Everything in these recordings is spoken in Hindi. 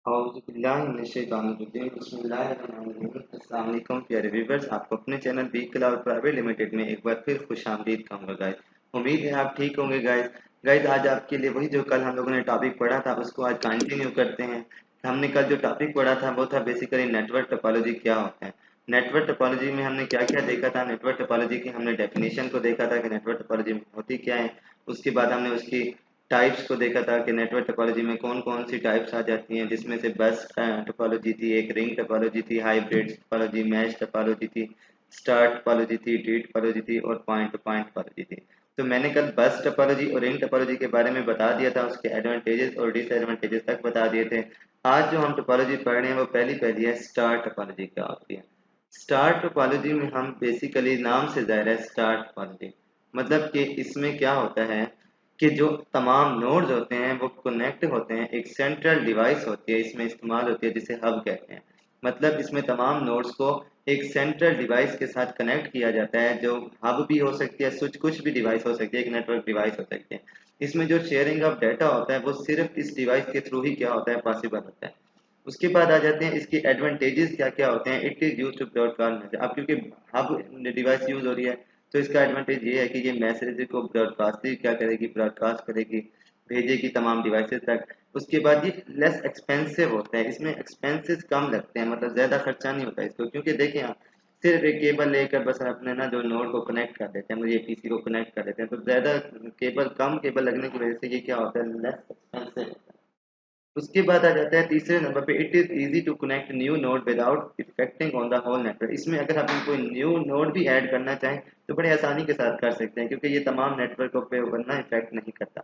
अस्सलाम वालेकुम प्यारे व्यूवर्स, आपको अपने channel B Cloud Private Limited में एक बार फिर खुशामदीद कहूँगा गाइस। उम्मीद है आप ठीक होंगे गाइस। गाइस आज आपके लिए वही जो कल हम लोगों ने टॉपिक पढ़ा था उसको आज कंटिन्यू करते हैं। हमने कल जो टॉपिक पढ़ा था वो था बेसिकली नेटवर्क टोपोलॉजी क्या होता है। नेटवर्क टोपोलॉजी में हमने क्या क्या देखा था, नेटवर्क टोपोलॉजी की हमने डेफिनेशन को देखा था कि नेटवर्क टोपोलॉजी होती क्या है। उसके बाद हमने उसकी टाइप्स को देखा था कि नेटवर्क टोपोलॉजी में कौन-कौन सी टाइप्स आ जाती हैं, जिसमें से बस टोपोलॉजी थी, एक रिंग टोपोलॉजी थी, हाइब्रिड टोपोलॉजी, मैश टोपोलॉजी थी, स्टार टोपोलॉजी थी, डी टोपोलॉजी थी और पॉइंट टू पॉइंट टोपोलॉजी थी। तो मैंने कल बस टोपोलॉजी और रिंग टोपोलॉजी के बारे में बता दिया था, उसके एडवांटेजेस और डिसएडवांटेजेस तक बता दिए थे। आज जो हम टोपोलॉजी पढ़ रहे हैं वो पहली है स्टार टोपोलॉजी क्या होती है। स्टार टोपोलॉजी में हम बेसिकली नाम से ज़ाहिर है स्टार टोपोलॉजी मतलब कि इसमें क्या होता है कि जो तमाम नोड्स होते हैं वो कनेक्ट होते हैं, एक सेंट्रल डिवाइस होती है इसमें इस्तेमाल होती है जिसे हब कहते हैं। मतलब इसमें तमाम नोड्स को एक सेंट्रल डिवाइस के साथ कनेक्ट किया जाता है, जो हब भी हो सकती है, स्विच कुछ भी डिवाइस हो सकती है, एक नेटवर्क डिवाइस हो सकती है। इसमें जो शेयरिंग ऑफ डाटा होता है वो सिर्फ इस डिवाइस के थ्रू ही क्या होता है पॉसिबल होता है। उसके बाद आ जाते हैं इसके एडवांटेजेस क्या क्या होते हैं। It is use to broadcast message. अब क्योंकि हब डिवाइस यूज हो रही है तो इसका एडवांटेज ये है कि ये मैसेज को ब्रॉडकास्ट क्या करेगी, ब्रॉडकास्ट करेगी, भेजेगी तमाम डिवाइसेस तक। उसके बाद ये लेस एक्सपेंसिव होता है, इसमें एक्सपेंसेस कम लगते हैं, मतलब ज़्यादा खर्चा नहीं होता इसको। क्योंकि देखें आप सिर्फ एक केबल लेकर बस अपने ना जो नोड को कनेक्ट कर देते हैं, मुझे पीसी को कनेक्ट कर देते हैं, तो ज़्यादा केबल कम केबल लगने की वजह से ये क्या होता है लेस एक्सपेंसिव होता है। उसके बाद आ जाता है तीसरे नंबर पे, it is easy to connect new node without affecting on the whole network. इसमें अगर आप कोई न्यू नोड भी ऐड करना चाहें तो बड़े आसानी के साथ कर सकते हैं, क्योंकि ये तमाम नेटवर्कों पे वरना इफेक्ट नहीं करता।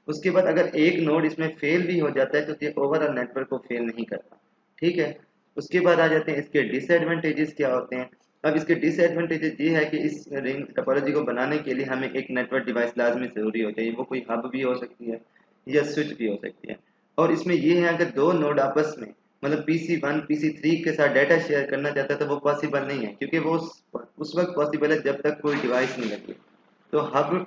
उसके बाद अगर एक नोड इसमें फेल भी हो जाता है तो ये ओवरऑल नेटवर्क को फेल नहीं करता। ठीक है। उसके बाद आ जाते हैं इसके डिसएडवांटेजेस क्या होते हैं। अब इसके डिसएडवांटेजेस ये है कि इस रिंग टोपोलॉजी को बनाने के लिए हमें एक नेटवर्क डिवाइस लाजमी ज़रूरी होता है। वो कोई हब भी हो सकती है या स्विच भी हो सकती है। और इसमें ये है अगर दो नोड आपस में मतलब PC1 PC3 के साथ डाटा शेयर करना चाहता है तो वो पॉसिबल नहीं है, क्योंकि वो उस वक्त पॉसिबल है जब तक कोई डिवाइस नहीं लगी। तो हब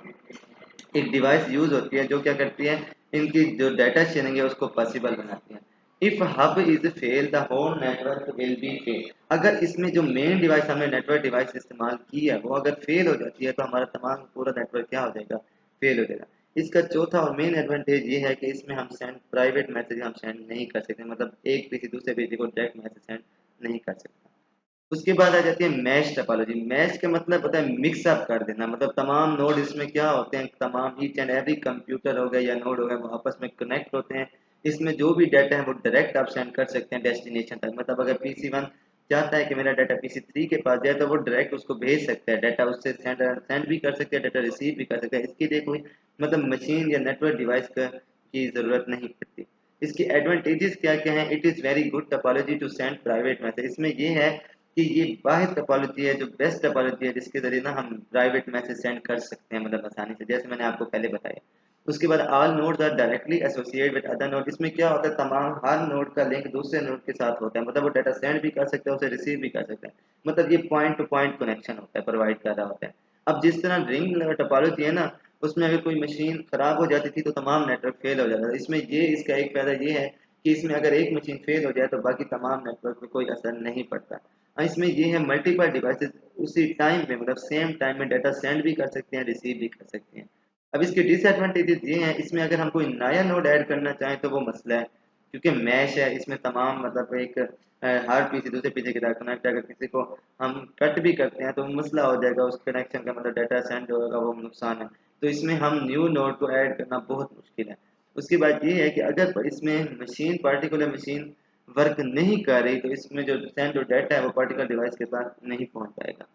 एक डिवाइस यूज होती है जो क्या करती है, इनकी जो डाटा शेयरिंग है उसको पॉसिबल बनाती है। If hub is fail the whole network will be fail. अगर इसमें जो मेन डिवाइस हमने नेटवर्क डिवाइस इस्तेमाल की है वो अगर फेल हो जाती है तो हमारा तमाम पूरा नेटवर्क क्या हो जाएगा, फेल हो जाएगा। इसका चौथा और मेन एडवांटेज ये है कि इसमें हम सेंड प्राइवेट मैसेज हम सेंड नहीं कर सकते, मतलब एक किसी दूसरे व्यक्ति को डायरेक्ट मैसेज सेंड नहीं कर सकता। उसके बाद आ जाती है मैश टोपोलॉजी। मैश का मतलब होता है मिक्स अप कर देना, मतलब तमाम नोड इसमें क्या होते हैं, तमाम ईच एंड एवरी कंप्यूटर हो गया या नोड हो गया वो आपस में कनेक्ट होते हैं। इसमें जो भी डाटा है वो डायरेक्ट आप सेंड कर सकते हैं डेस्टिनेशन तक। मतलब अगर PC1 चाहता है कि मेरा डाटा PC3 के पास जाए तो वो डायरेक्ट उसको भेज सकता है डाटा, उससे सेंड सेंड भी कर सकते हैं, डाटा रिसीव भी कर सकते हैं। इसके लिए कोई मतलब मशीन या नेटवर्क डिवाइस का की ज़रूरत नहीं पड़ती। इसके एडवांटेजेस क्या क्या हैं। It is very good topology to send private message. इसमें ये है कि ये वाहिद टोपोलॉजी है जो बेस्ट टोपोलॉजी है जिसके ज़रिए ना हम प्राइवेट मैसेज सेंड कर सकते हैं, मतलब आसानी से, जैसे मैंने आपको पहले बताया। उसके बाद all nodes are directly associated with other node. इसमें क्या होता है तमाम हर नोड का लिंक दूसरे नोड के साथ होता है, मतलब वो डाटा सेंड भी कर सकता है उसे रिसीव भी कर सकता है। मतलब ये पॉइंट टू पॉइंट कनेक्शन होता है, प्रोवाइड कर रहा होता है। अब जिस तरह रिंग टोपोलॉजी है ना, उसमें अगर कोई मशीन खराब हो जाती थी तो तमाम नेटवर्क फेल हो जाता था। इसमें ये इसका एक फायदा ये है कि इसमें अगर एक मशीन फेल हो जाए तो बाकी तमाम नेटवर्क पे कोई असर नहीं पड़ता। इसमें ये है मल्टीपल डिवाइसेस उसी टाइम पे मतलब सेम टाइम में डाटा सेंड भी कर सकते हैं, रिसीव भी कर सकते हैं। अब इसके डिसएडवांटेजेस ये हैं, इसमें अगर हम कोई नया नोड ऐड करना चाहें तो वो मसला है, क्योंकि मैश है इसमें तमाम मतलब एक हर पीसी दूसरे पीसी के साथ कनेक्ट, अगर किसी को हम कट भी करते हैं तो मसला हो जाएगा उस कनेक्शन का, मतलब डाटा सेंड होगा वो नुकसान है। तो इसमें हम न्यू नोड को ऐड करना बहुत मुश्किल है। उसके बाद ये है कि अगर इसमें मशीन पार्टिकुलर मशीन वर्क नहीं कर रही तो इसमें जो सेंड और डाटा है वो पार्टिकुलर डिवाइस के पास नहीं पहुंच पाएगा।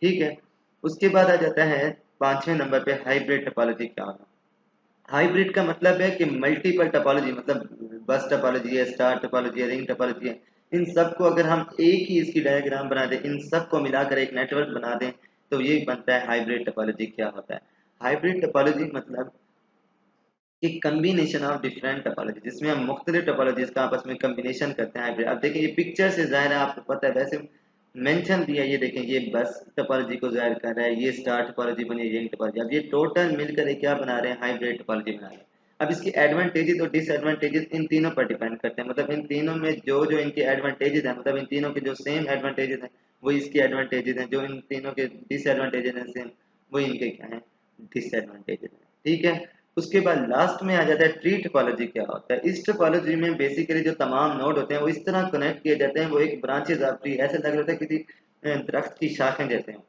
ठीक है। उसके बाद आ जाता है पांचवें नंबर पे हाइब्रिड टोपोलॉजी क्या होना। हाइब्रिड का मतलब है कि मल्टीपल टोपोलॉजी, मतलब बस टोपोलॉजी है, स्टार टोपोलॉजी है, रिंग टोपोलॉजी है, इन सबको अगर हम एक ही इसकी डायग्राम बना दें, इन सबको मिलाकर एक नेटवर्क बना दें तो ये बनता है हाइब्रिड टोपोलॉजी क्या होता है। हाइब्रिड टोपोलॉजी मतलब एक कम्बिनेशन ऑफ डिफरेंट टोपोलॉजी, जिसमें हम मुख्तलिफ टोपोलॉजीज का आपस में कम्बिनेशन करते हैं हाइब्रिड। अब देखिए ये पिक्चर से ज़ाहिर है आपको पता है, वैसे मेंशन भी है, ये देखें ये बस टोपोलॉजी को ज़ाहिर कर रहा है, ये स्टार टोपोलॉजी बनी, रिंग टोपोलॉजी। अब ये टोटल मिलकर ये क्या बना रहे हैं, हाइब्रिड टोपोलॉजी बना रहे हैं। अब इसकी एडवांटेजेस और डिसएडवांटेजेस इन तीनों पर डिपेंड करते हैं, मतलब इन तीनों में जो जो इनके एडवांटेजेस हैं, मतलब इन तीनों के जो सेम एडवांटेजेस हैं वो इसकी एडवांटेजेस हैं, जो इन तीनों के डिसएडवांटेजेस हैं सेम वो इनके क्या हैं, डिसएडवांटेजेस हैं। ठीक है, उसके बाद लास्ट में आ जाता है ट्री टोपोलॉजी क्या होता है। इस टोपोलॉजी में बेसिकली जो तमाम नोड होते हैं वो इस तरह कनेक्ट किए जाते हैं, वो एक ब्रांचेज ऑफ ट्री, ऐसा लग रहा है किसी दरख्त की शाखें जैसे हों।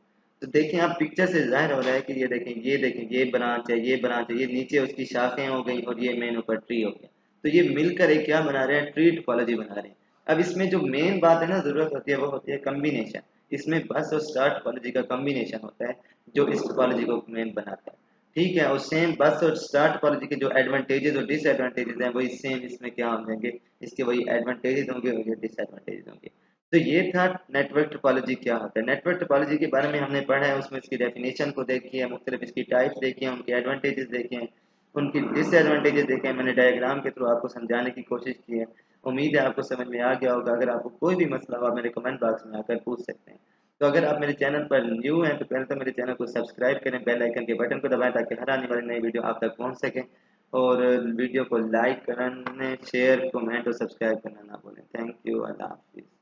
तो देखें आप पिक्चर से जाहिर हो रहा है कि ये देखें ये ब्रांच है, ये ब्रांच है, ये नीचे उसकी शाखें हो गई और ये मेन ऊपर ट्री हो गया। तो ये मिलकर एक क्या बना रहे हैं, ट्री टोपोलॉजी बना रहे हैं। अब इसमें जो मेन बात है ना, जरूरत होती है वो होती है कम्बिनेशन। इसमें बस और स्टार टोपोलॉजी का कम्बिनेशन होता है जो इस टोपोलॉजी को मेन बनाता है। ठीक है, और सेम बस और स्टार टोपोलॉजी के जो एडवांटेजेस और डिसएडवांटेजेस हैं वही सेम इसमें क्या होंगे, इसके वही एडवांटेजेस होंगे और ये डिसएडवांटेजेस होंगे। तो ये था नेटवर्क टोपोलॉजी क्या होता है। नेटवर्क टोपोलॉजी के बारे में हमने पढ़ा है, उसमें इसकी डेफिनेशन को देखी है, मुख्तलिफ इसकी टाइप्स देखी हैं, उनके एडवांटेजेस देखे हैं, उनकी डिसएडवांटेजेस देखे हैं। मैंने डायग्राम के थ्रू आपको समझाने की कोशिश की है। उम्मीद है आपको समझ में आ गया होगा। अगर आपको कोई भी मसला हो आप मेरे कमेंट बॉक्स में आकर पूछ सकते हैं। तो अगर आप मेरे चैनल पर न्यू हैं तो पहले तो मेरे चैनल को सब्सक्राइब करें, बेल आइकन के बटन को दबाएं ताकि हर आने वाली नई वीडियो आप तक पहुंच सके। और वीडियो को लाइक करने, शेयर, कमेंट और सब्सक्राइब करना ना भूलें। थैंक यू, अल्लाह हाफिज़।